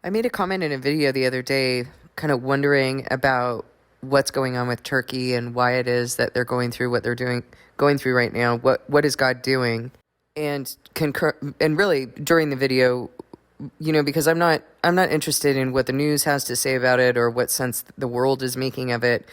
I made a comment in a video the other day, kind of wondering about what's going on with Turkey and why it is that they're going through what they're going through right now. What is God doing? And really during the video, because I'm not interested in what the news has to say about it or what sense the world is making of it.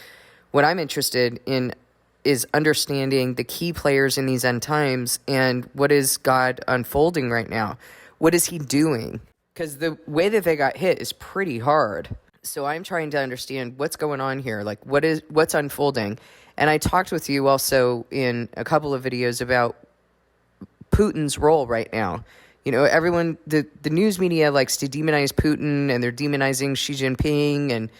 What I'm interested in is understanding the key players in these end times and what is God unfolding right now. What is he doing? Because the way that they got hit is pretty hard. So I'm trying to understand what's going on here, like what's unfolding. And I talked with you also in a couple of videos about Putin's role right now. Everyone, the news media likes to demonize Putin, and they're demonizing Xi Jinping, and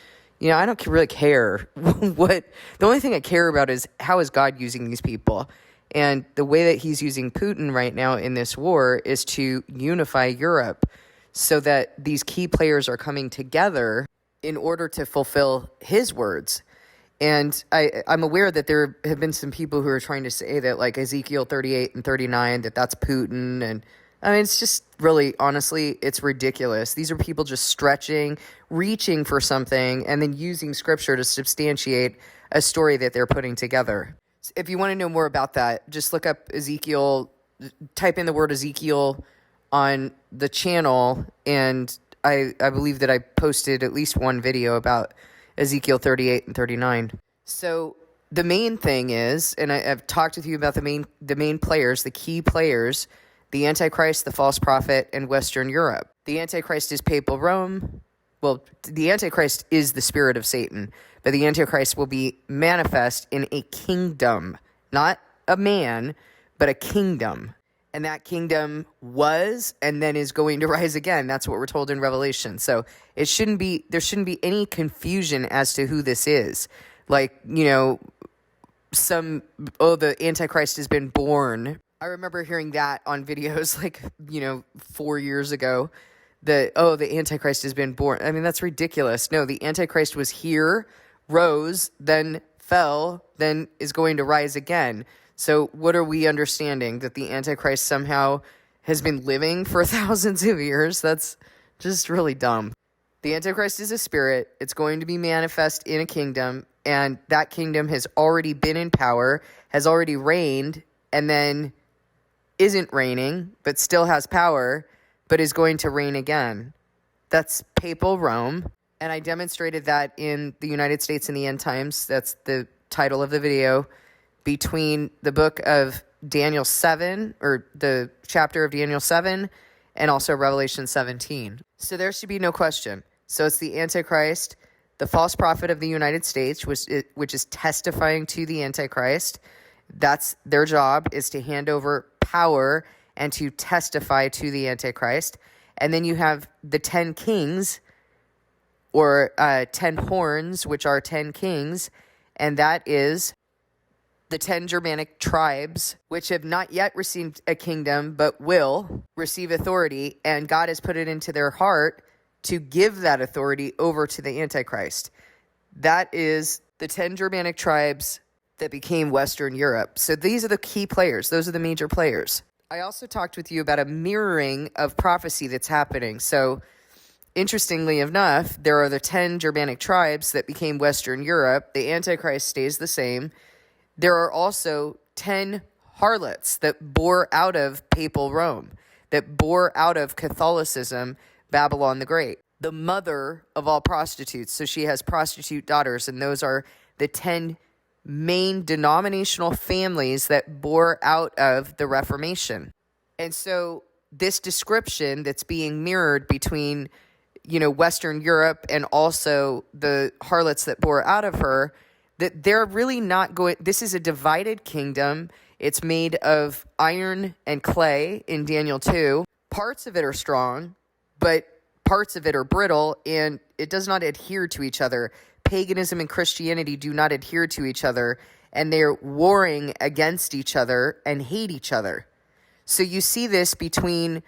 I don't really care. The only thing I care about is how is God using these people. And the way that he's using Putin right now in this war is to unify Europe so that these key players are coming together in order to fulfill his words. And I'm aware that there have been some people who are trying to say that, like, Ezekiel 38 and 39, that's Putin. And I mean, it's just really, honestly, it's ridiculous. These are people just stretching, reaching for something, and then using scripture to substantiate a story that they're putting together. If you want to know more about that, just look up Ezekiel, type in the word Ezekiel on the channel, and I believe that I posted at least one video about Ezekiel 38 and 39. So the main thing is, and I've talked with you about the main players, the key players, the Antichrist, the false prophet, and Western Europe. The Antichrist is Papal Rome. Well, the Antichrist is the spirit of Satan, but the Antichrist will be manifest in a kingdom, not a man, but a kingdom. And that kingdom was and then is going to rise again. That's what we're told in Revelation. So there shouldn't be any confusion as to who this is. Like, the Antichrist has been born. I remember hearing that on videos 4 years ago. The Antichrist has been born. I mean, that's ridiculous. No, the Antichrist was here, rose, then fell, then is going to rise again. So what are we understanding? That the Antichrist somehow has been living for thousands of years? That's just really dumb. The Antichrist is a spirit. It's going to be manifest in a kingdom, and that kingdom has already been in power, has already reigned, and then isn't reigning, but still has power, but is going to reign again. That's Papal Rome, and I demonstrated that in the United States in the End Times. That's the title of the video. Between the book of Daniel 7, or the chapter of Daniel 7, and also Revelation 17. So there should be no question. So it's the Antichrist, the false prophet of the United States, which is testifying to the Antichrist. That's their job, is to hand over power and to testify to the Antichrist. And then you have the 10 kings, or 10 horns, which are 10 kings, and that is the 10 Germanic tribes, which have not yet received a kingdom, but will receive authority, and God has put it into their heart to give that authority over to the Antichrist. That is the 10 Germanic tribes that became Western Europe. So these are the key players. Those are the major players. I also talked with you about a mirroring of prophecy that's happening. So interestingly enough, there are the 10 Germanic tribes that became Western Europe. The Antichrist stays the same. There are also 10 harlots that bore out of Papal Rome, that bore out of Catholicism, Babylon the Great, the mother of all prostitutes. So she has prostitute daughters, and those are the 10 main denominational families that bore out of the Reformation. And so this description that's being mirrored between, Western Europe and also the harlots that bore out of her, that they're really not going, this is a divided kingdom. It's made of iron and clay in Daniel 2. Parts of it are strong, but parts of it are brittle, and it does not adhere to each other. Paganism and Christianity do not adhere to each other, and they're warring against each other and hate each other. So you see this between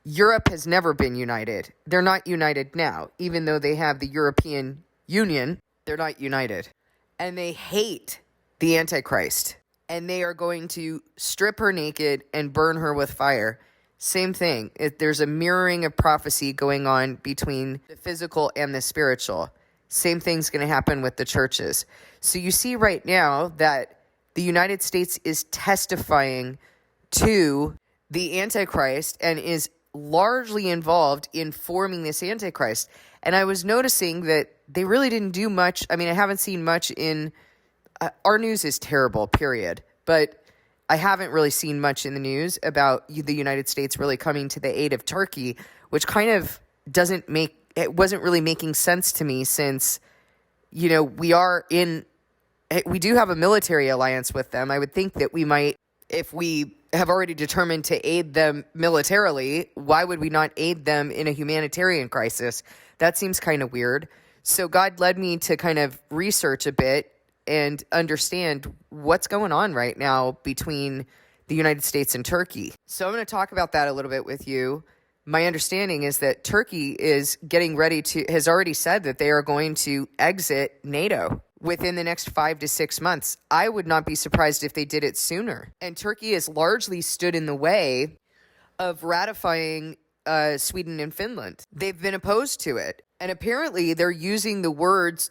Europe has never been united. They're not united now. Even though they have the European Union, they're not united. And they hate the Antichrist. And they are going to strip her naked and burn her with fire. Same thing. There's a mirroring of prophecy going on between the physical and the spiritual. Same thing's going to happen with the churches. So you see right now that the United States is testifying to the Antichrist and is largely involved in forming this Antichrist. And I was noticing that they really didn't do much. I mean, I haven't seen much in our news is terrible, period. But I haven't really seen much in the news about the United States really coming to the aid of Turkey, which kind of wasn't really making sense to me since, we do have a military alliance with them. I would think that we might, if we have already determined to aid them militarily, why would we not aid them in a humanitarian crisis? That seems kind of weird. So God led me to kind of research a bit and understand what's going on right now between the United States and Turkey. So I'm going to talk about that a little bit with you. My understanding is that Turkey is has already said that they are going to exit NATO within the next 5 to 6 months. I would not be surprised if they did it sooner. And Turkey has largely stood in the way of ratifying Sweden and Finland. They've been opposed to it. And apparently they're using the words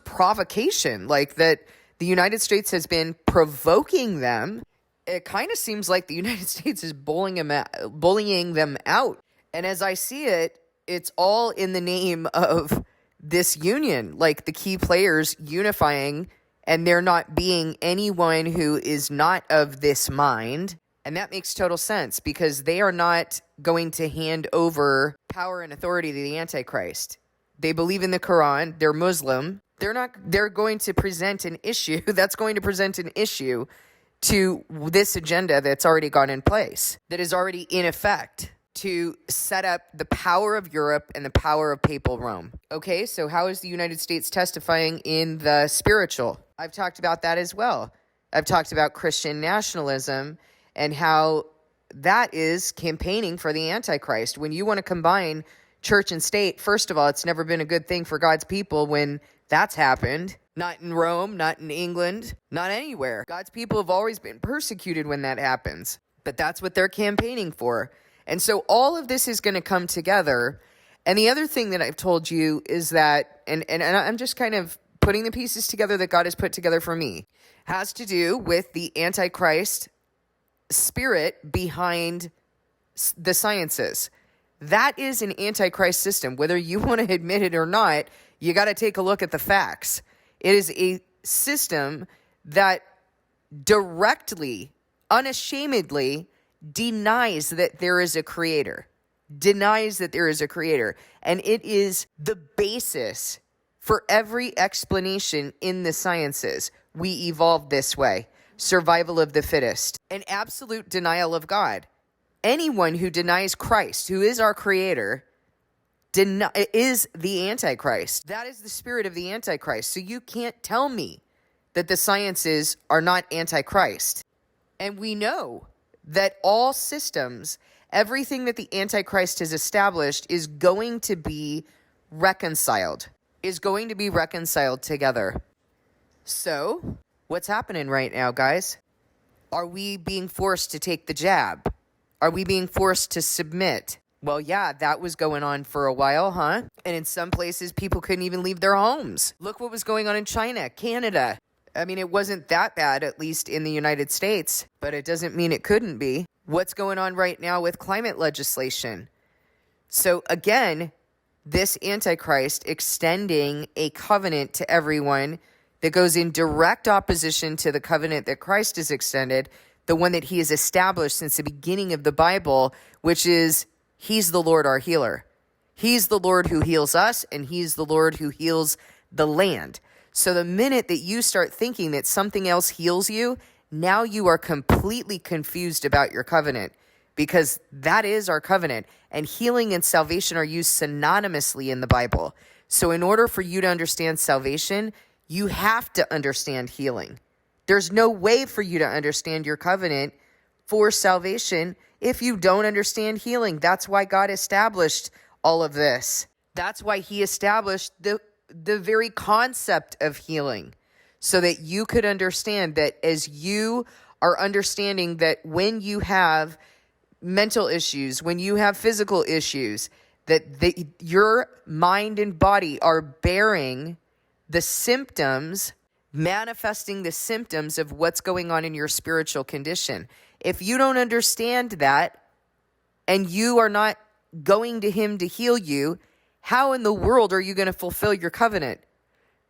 provocation, like that the United States has been provoking them. It kind of seems like the United States is bullying them out. And as I see it, it's all in the name of this union, like the key players unifying, and there not being anyone who is not of this mind. And that makes total sense because they are not going to hand over power and authority to the Antichrist. They believe in the Quran. They're Muslim. They're going to present an issue that's going to present an issue to this agenda that's already gone in place, that is already in effect to set up the power of Europe and the power of papal Rome. Okay, so how is the United States testifying in the spiritual? I've talked about that as well. I've talked about Christian nationalism and how that is campaigning for the Antichrist. When you want to combine church and state, first of all, it's never been a good thing for God's people when that's happened. Not in Rome, not in England, not anywhere. God's people have always been persecuted when that happens. But that's what they're campaigning for. And so all of this is going to come together. And the other thing that I've told you is that, and I'm just kind of putting the pieces together that God has put together for me, has to do with the Antichrist spirit behind the sciences. That is an Antichrist system. Whether you want to admit it or not, you got to take a look at the facts. It is a system that directly, unashamedly denies that there is a creator. Denies that there is a creator. And it is the basis for every explanation in the sciences. We evolved this way. Survival of the fittest. An absolute denial of God. Anyone who denies Christ, who is our creator, is the Antichrist. That is the spirit of the Antichrist. So you can't tell me that the sciences are not Antichrist. And we know that all systems, everything that the Antichrist has established is going to be reconciled, together. So, what's happening right now, guys? Are we being forced to take the jab? Are we being forced to submit? Well, yeah, that was going on for a while, huh? And in some places, people couldn't even leave their homes. Look what was going on in China, Canada. I mean, it wasn't that bad, at least in the United States, but it doesn't mean it couldn't be. What's going on right now with climate legislation? So again, this Antichrist extending a covenant to everyone that goes in direct opposition to the covenant that Christ has extended, the one that he has established since the beginning of the Bible, which is he's the Lord our healer. He's the Lord who heals us, and he's the Lord who heals the land. So the minute that you start thinking that something else heals you, now you are completely confused about your covenant, because that is our covenant. And healing and salvation are used synonymously in the Bible. So in order for you to understand salvation, you have to understand healing. There's no way for you to understand your covenant for salvation if you don't understand healing. That's why God established all of this. That's why he established the very concept of healing, so that you could understand that as you are understanding that when you have mental issues, when you have physical issues, that your mind and body are bearing the symptoms, manifesting the symptoms of what's going on in your spiritual condition. If you don't understand that and you are not going to him to heal you, how in the world are you going to fulfill your covenant?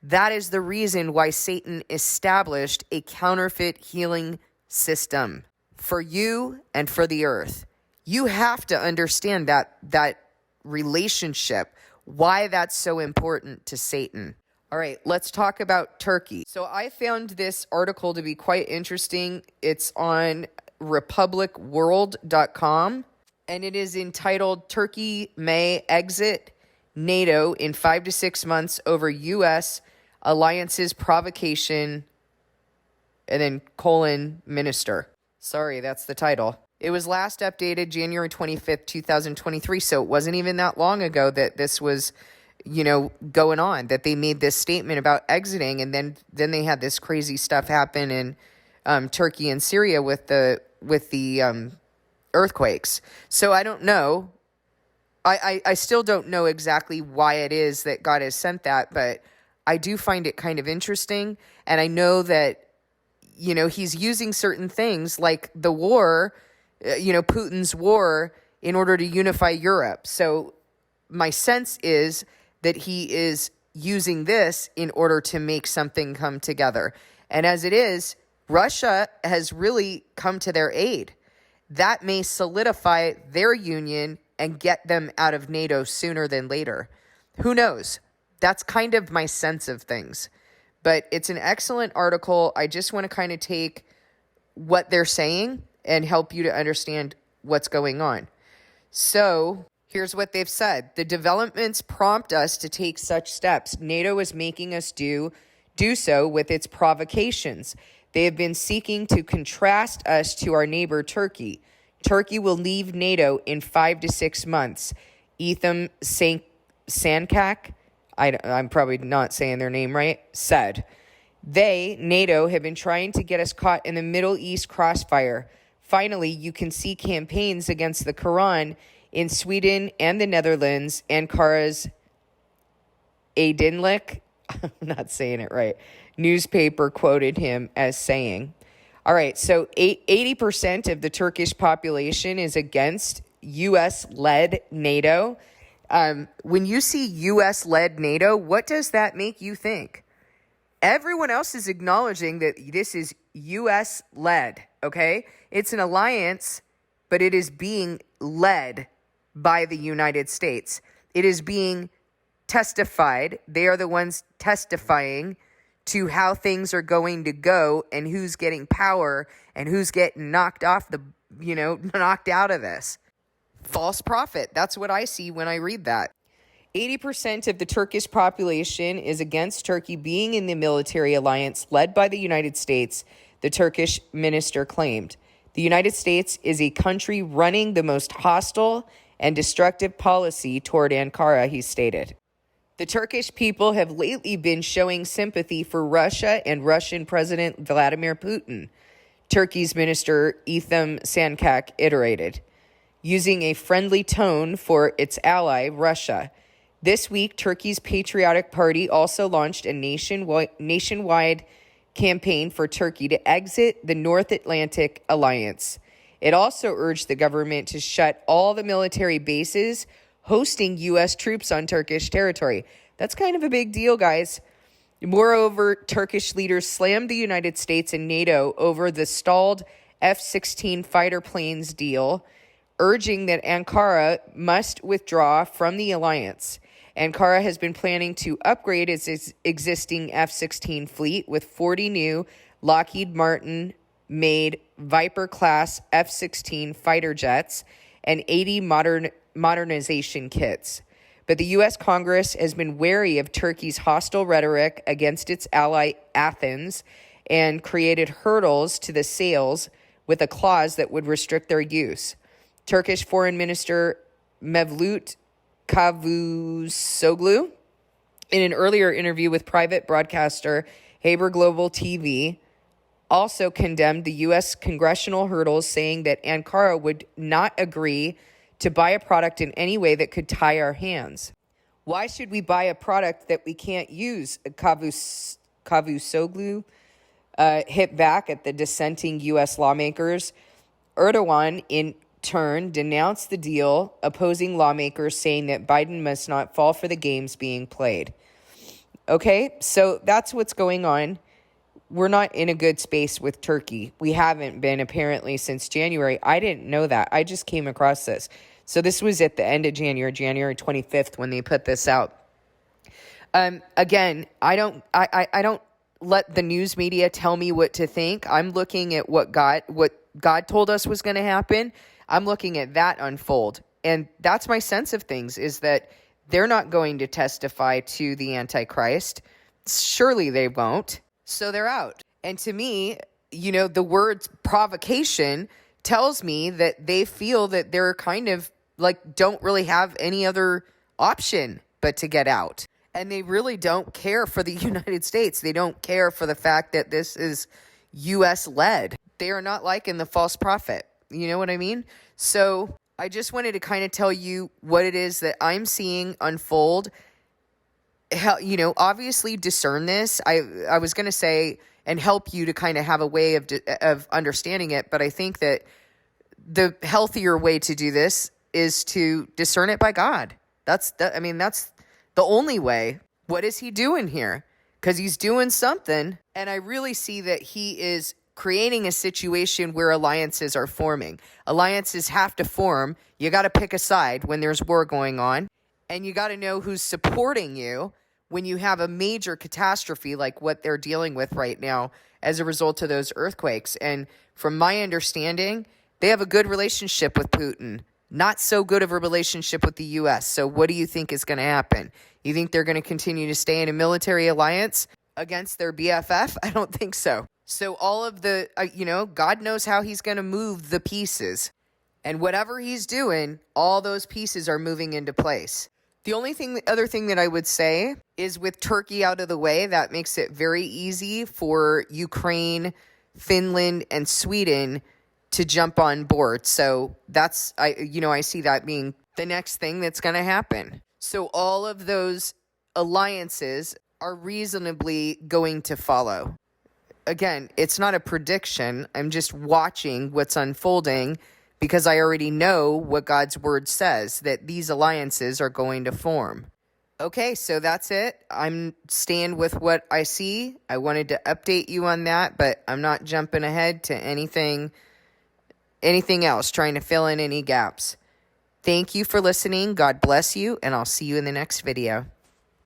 That is the reason why Satan established a counterfeit healing system for you and for the earth. You have to understand that relationship, why that's so important to Satan. All right, let's talk about Turkey. So I found this article to be quite interesting. It's on republicworld.com, and it is entitled Turkey May Exit NATO in 5 to 6 months over U.S. alliance's provocation, and then minister. Sorry, that's the title. It was last updated January 25th, 2023, so it wasn't even that long ago that this was, going on, that they made this statement about exiting, and then they had this crazy stuff happen in Turkey and Syria with the earthquakes. So I don't know. I still don't know exactly why it is that God has sent that, but I do find it kind of interesting. And I know that, he's using certain things like the war, Putin's war, in order to unify Europe. So my sense is that he is using this in order to make something come together. And as it is, Russia has really come to their aid. That may solidify their union and get them out of NATO sooner than later. Who knows? That's kind of my sense of things. But it's an excellent article. I just want to kind of take what they're saying and help you to understand what's going on. So here's what they've said. The developments prompt us to take such steps. NATO is making us do so with its provocations. They have been seeking to contrast us to our neighbor Turkey. Turkey will leave NATO in 5 to 6 months. Ethem Sankak, I'm probably not saying their name right, said. NATO, have been trying to get us caught in the Middle East crossfire. Finally, you can see campaigns against the Quran in Sweden and the Netherlands. Ankara's Aydınlık, I'm not saying it right, newspaper quoted him as saying. All right, so 80% of the Turkish population is against U.S.-led NATO. When you see U.S.-led NATO, what does that make you think? Everyone else is acknowledging that this is U.S.-led, okay? It's an alliance, but it is being led by the United States. It is being testified. They are the ones testifying to how things are going to go and who's getting power and who's getting knocked out of this. False prophet. That's what I see when I read that. 80% of the Turkish population is against Turkey being in the military alliance led by the United States, the Turkish minister claimed. The United States is a country running the most hostile and destructive policy toward Ankara, he stated. The Turkish people have lately been showing sympathy for Russia and Russian President Vladimir Putin, Turkey's minister Ethem Sankak iterated, using a friendly tone for its ally, Russia. This week, Turkey's Patriotic Party also launched a nationwide campaign for Turkey to exit the North Atlantic Alliance. It also urged the government to shut all the military bases hosting U.S. troops on Turkish territory. That's kind of a big deal, guys. Moreover, Turkish leaders slammed the United States and NATO over the stalled F-16 fighter planes deal, urging that Ankara must withdraw from the alliance. Ankara has been planning to upgrade its existing F-16 fleet with 40 new Lockheed Martin-made Viper-class F-16 fighter jets and 80 modernization kits. But the U.S. Congress has been wary of Turkey's hostile rhetoric against its ally Athens and created hurdles to the sales with a clause that would restrict their use. Turkish Foreign Minister Mevlut Cavusoglu, in an earlier interview with private broadcaster Haber Global TV, also condemned the U.S. congressional hurdles, saying that Ankara would not agree to buy a product in any way that could tie our hands. Why should we buy a product that we can't use? Cavusoglu hit back at the dissenting U.S. lawmakers. Erdogan, in turn, denounced the deal, opposing lawmakers, saying that Biden must not fall for the games being played. Okay, so that's what's going on. We're not in a good space with Turkey. We haven't been, apparently, since January. I didn't know that. I just came across this. So this was at the end of January 25th, when they put this out. Again, I don't let the news media tell me what to think. I'm looking at what God told us was going to happen. I'm looking at that unfold. And that's my sense of things, is that they're not going to testify to the Antichrist. Surely they won't. So they're out. And to me, the word provocation tells me that they feel that they're kind of like don't really have any other option but to get out. And they really don't care for the United States. They don't care for the fact that this is U.S. led. They are not liking the false prophet. You know what I mean? So I just wanted to kind of tell you what it is that I'm seeing unfold. Obviously discern this. I was going to say, and help you to kind of have a way of understanding it. But I think that the healthier way to do this is to discern it by God. That's the only way. What is he doing here? Because he's doing something. And I really see that he is creating a situation where alliances are forming. Alliances have to form. You got to pick a side when there's war going on. And you got to know who's supporting you when you have a major catastrophe like what they're dealing with right now as a result of those earthquakes. And from my understanding, they have a good relationship with Putin. Not so good of a relationship with the U.S. So what do you think is going to happen? You think they're going to continue to stay in a military alliance against their BFF? I don't think so. So all of the, God knows how he's going to move the pieces. And whatever he's doing, all those pieces are moving into place. The other thing that I would say is, with Turkey out of the way, that makes it very easy for Ukraine, Finland, and Sweden to jump on board. So that's, I see that being the next thing that's going to happen. So all of those alliances are reasonably going to follow. Again, it's not a prediction. I'm just watching what's unfolding, because I already know what God's word says, that these alliances are going to form. Okay, so that's it. I'm staying with what I see. I wanted to update you on that, but I'm not jumping ahead to anything else, trying to fill in any gaps. Thank you for listening. God bless you, and I'll see you in the next video.